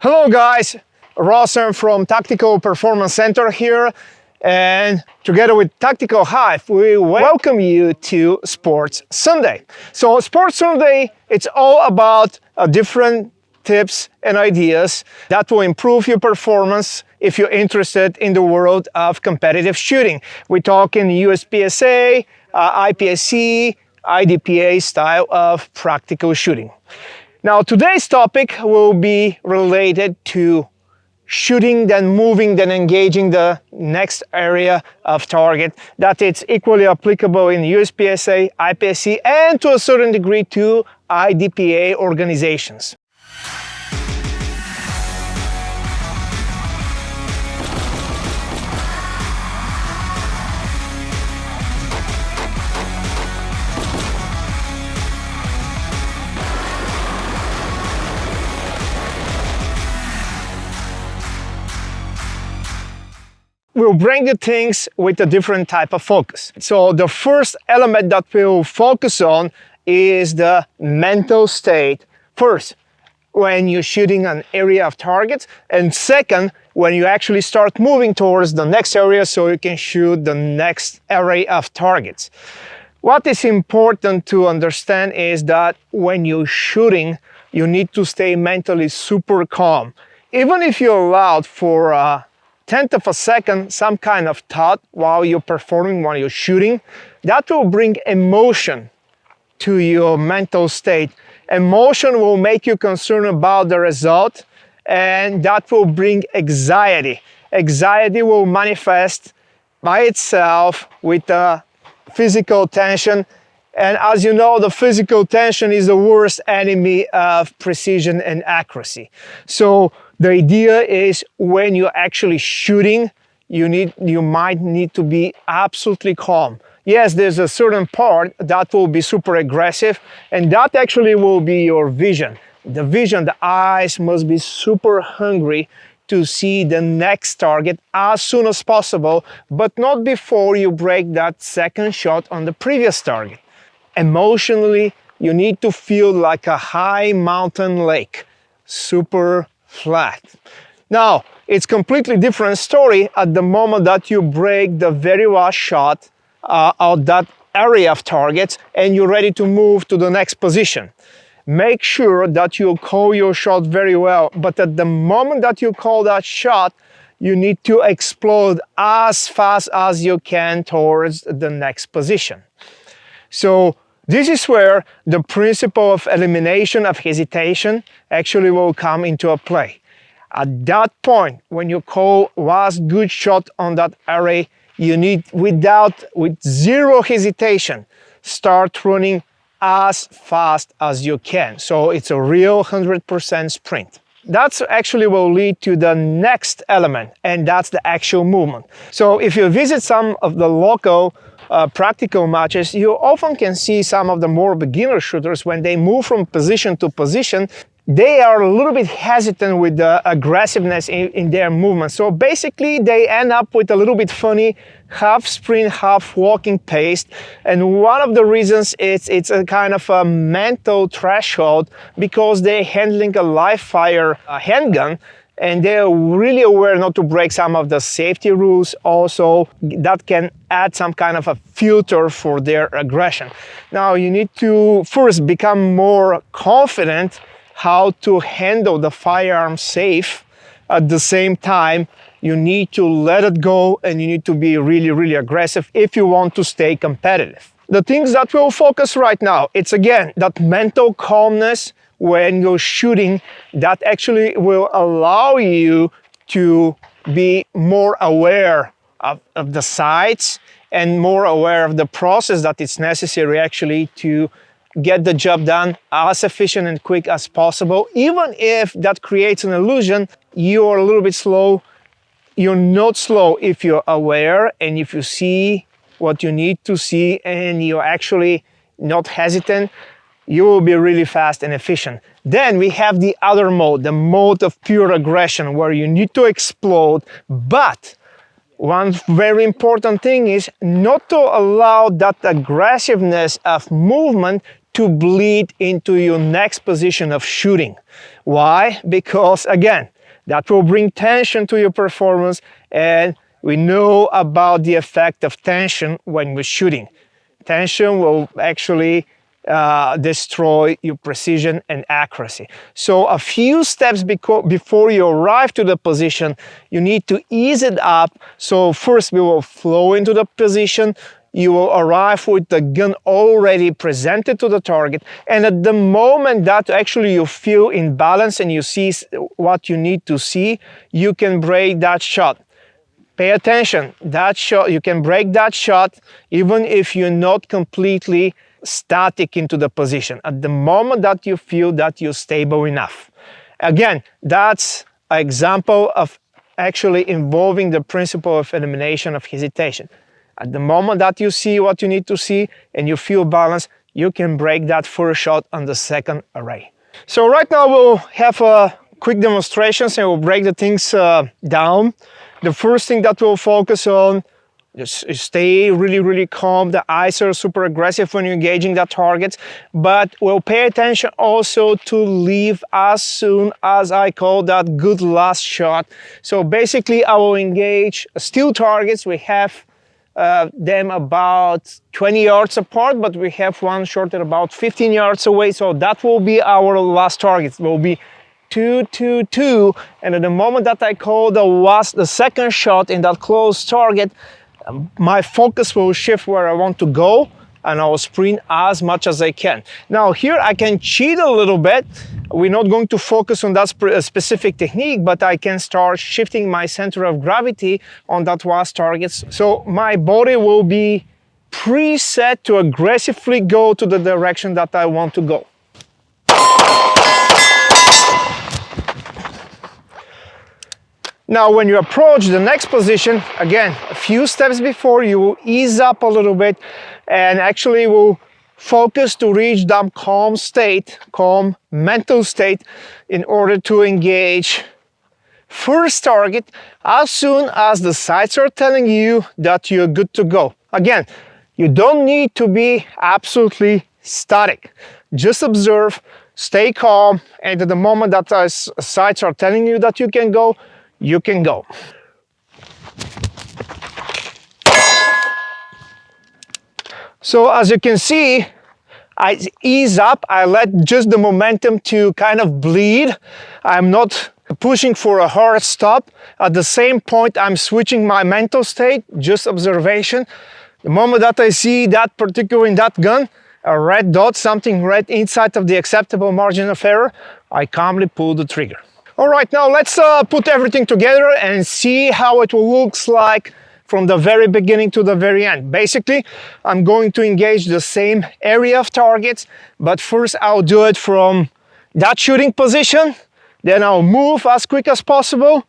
Hello guys, Rossen from Tactical Performance Center here, and together with Tactical Hyve, we welcome you to Sports Sunday. So Sports Sunday, it's all about different tips and ideas that will improve your performance if you're interested in the world of competitive shooting. We talk in uspsa, ipsc, IDPA style of practical shooting. Now today's topic will be related to shooting, then moving, then engaging the next area of target. That it's equally applicable in uspsa, ipsc, and to a certain degree to IDPA organizations. We'll bring the things with a different type of focus. So the first element that we'll focus on is the mental state. First, when you're shooting an area of targets, and second, when you actually start moving towards the next area so you can shoot the next array of targets. What is important to understand is that when you're shooting, you need to stay mentally super calm. Even if you're allowed for a tenth of a second some kind of thought while you're performing, while you're shooting, that will bring emotion to your mental state. Emotion will make you concerned about the result, and that will bring anxiety. Anxiety will manifest by itself with a physical tension, and as you know, the physical tension is the worst enemy of precision and accuracy. So the idea is when you're actually shooting, you might need to be absolutely calm. Yes, there's a certain part that will be super aggressive, and that actually will be your vision. The vision, the eyes must be super hungry to see the next target as soon as possible, but not before you break that second shot on the previous target. Emotionally, you need to feel like a high mountain lake, super flat. Now, it's completely different story at the moment that you break the very last shot of that area of targets and you're ready to move to the next position. Make sure that you call your shot very well, but at the moment that you call that shot, you need to explode as fast as you can towards the next position. So this is where the principle of elimination of hesitation actually will come into a play. At that point, when you call last good shot on that array, you need, with zero hesitation, start running as fast as you can. So it's a real 100% sprint. That's actually will lead to the next element, and that's the actual movement. So if you visit some of the local practical matches, you often can see some of the more beginner shooters, when they move from position to position, they are a little bit hesitant with the aggressiveness in their movement. So basically they end up with a little bit funny half sprint, half walking pace. And one of the reasons it's a kind of a mental threshold, because they're handling a live fire handgun, and they're really aware not to break some of the safety rules. Also, that can add some kind of a filter for their aggression. Now, you need to first become more confident how to handle the firearm safe. At the same time, you need to let it go, and you need to be really, really aggressive if you want to stay competitive. The things that we'll focus right now, it's again that mental calmness when you're shooting, that actually will allow you to be more aware of the sights and more aware of the process that it's necessary actually to get the job done as efficient and quick as possible. Even if that creates an illusion you're a little bit slow, you're not slow if you're aware and if you see what you need to see and you're actually not hesitant, you will be really fast and efficient. Then we have the other mode, the mode of pure aggression, where you need to explode, but one very important thing is not to allow that aggressiveness of movement to bleed into your next position of shooting. Why? Because again, that will bring tension to your performance, and we know about the effect of tension when we're shooting. Tension will actually destroy your precision and accuracy. So a few steps before you arrive to the position, you need to ease it up. So first we will flow into the position. You will arrive with the gun already presented to the target, and at the moment that actually you feel in balance and you see what you need to see, you can break that shot. Pay attention, that shot, you can break that shot even if you're not completely static into the position. At the moment that you feel that you're stable enough. Again, that's an example of actually involving the principle of elimination of hesitation. At the moment that you see what you need to see and you feel balanced, you can break that first shot on the second array. So right now we'll have a quick demonstrations and we'll break the things down. The first thing that we'll focus on is stay really calm. The eyes are super aggressive when you're engaging that target, but we'll pay attention also to leave as soon as I call that good last shot. So basically I will engage steel targets. We have them about 20 yards apart, but we have one shot at about 15 yards away. So that will be our last target. It will be 2, 2, 2, and at the moment that I call the second shot in that close target, my focus will shift where I want to go, and I will sprint as much as I can. Now here I can cheat a little bit. We're not going to focus on that specific technique, but I can start shifting my center of gravity on that last target. So my body will be preset to aggressively go to the direction that I want to go. Now when you approach the next position, again, a few steps before, you will ease up a little bit and actually will focus to reach that calm state, calm mental state, in order to engage first target as soon as the sights are telling you that you're good to go. Again, you don't need to be absolutely static. Just observe, stay calm, and at the moment that the sights are telling you that you can go, you can go. So as you can see, I ease up, I let just the momentum to kind of bleed. I'm not pushing for a hard stop. At the same point, I'm switching my mental state, just observation. The moment that I see that particular in that gun, a red dot, something red inside of the acceptable margin of error, I calmly pull the trigger. All right, now let's put everything together and see how it looks like from the very beginning to the very end. Basically, I'm going to engage the same area of targets, but first I'll do it from that shooting position, then I'll move as quick as possible,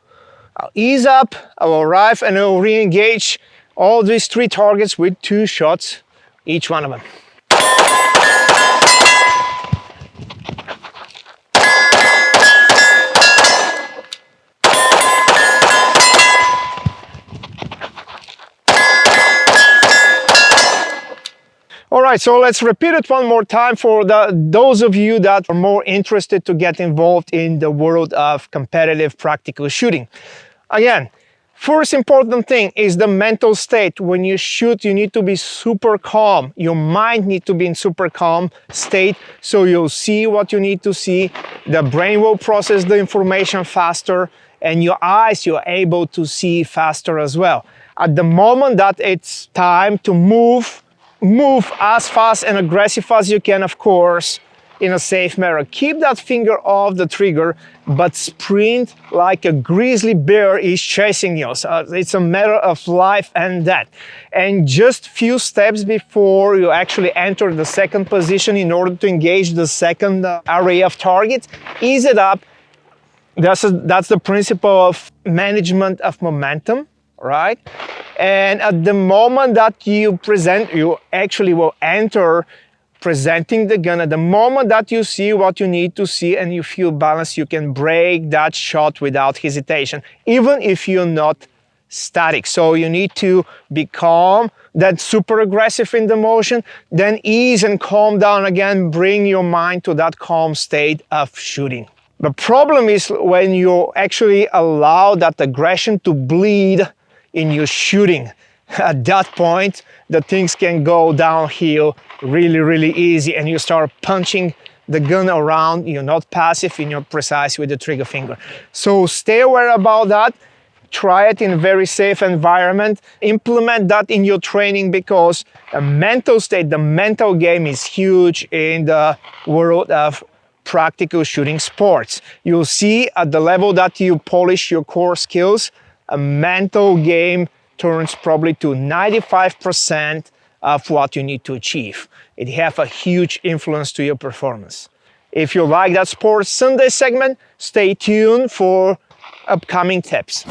I'll ease up, I'll arrive, and I'll re-engage all these 3 targets with 2 shots, each one of them. All right, so let's repeat it one more time for those of you that are more interested to get involved in the world of competitive practical shooting. Again, first important thing is the mental state. When you shoot, you need to be super calm. Your mind needs to be in super calm state, so you'll see what you need to see. The brain will process the information faster, and your eyes, you're able to see faster as well. At the moment that it's time to move as fast and aggressive as you can, of course, in a safe manner. Keep that finger off the trigger, but sprint like a grizzly bear is chasing you. So it's a matter of life and death. And just few steps before you actually enter the second position in order to engage the second array of targets, ease it up. That's the principle of management of momentum, right? And at the moment that you actually will enter presenting the gun. At the moment that you see what you need to see and you feel balanced, you can break that shot without hesitation, even if you're not static. So you need to be calm, then super aggressive in the motion, then ease and calm down again, bring your mind to that calm state of shooting. The problem is when you actually allow that aggression to bleed in your shooting. At that point, the things can go downhill really easy, and you start punching the gun around. You're not passive, you're not precise with the trigger finger. So stay aware about that. Try it in a very safe environment. Implement that in your training, because a mental state, the mental game is huge in the world of practical shooting sports. You'll see at the level that you polish your core skills, a mental game turns probably to 95% of what you need to achieve. It has a huge influence to your performance. If you like that Sports Sunday segment, stay tuned for upcoming tips.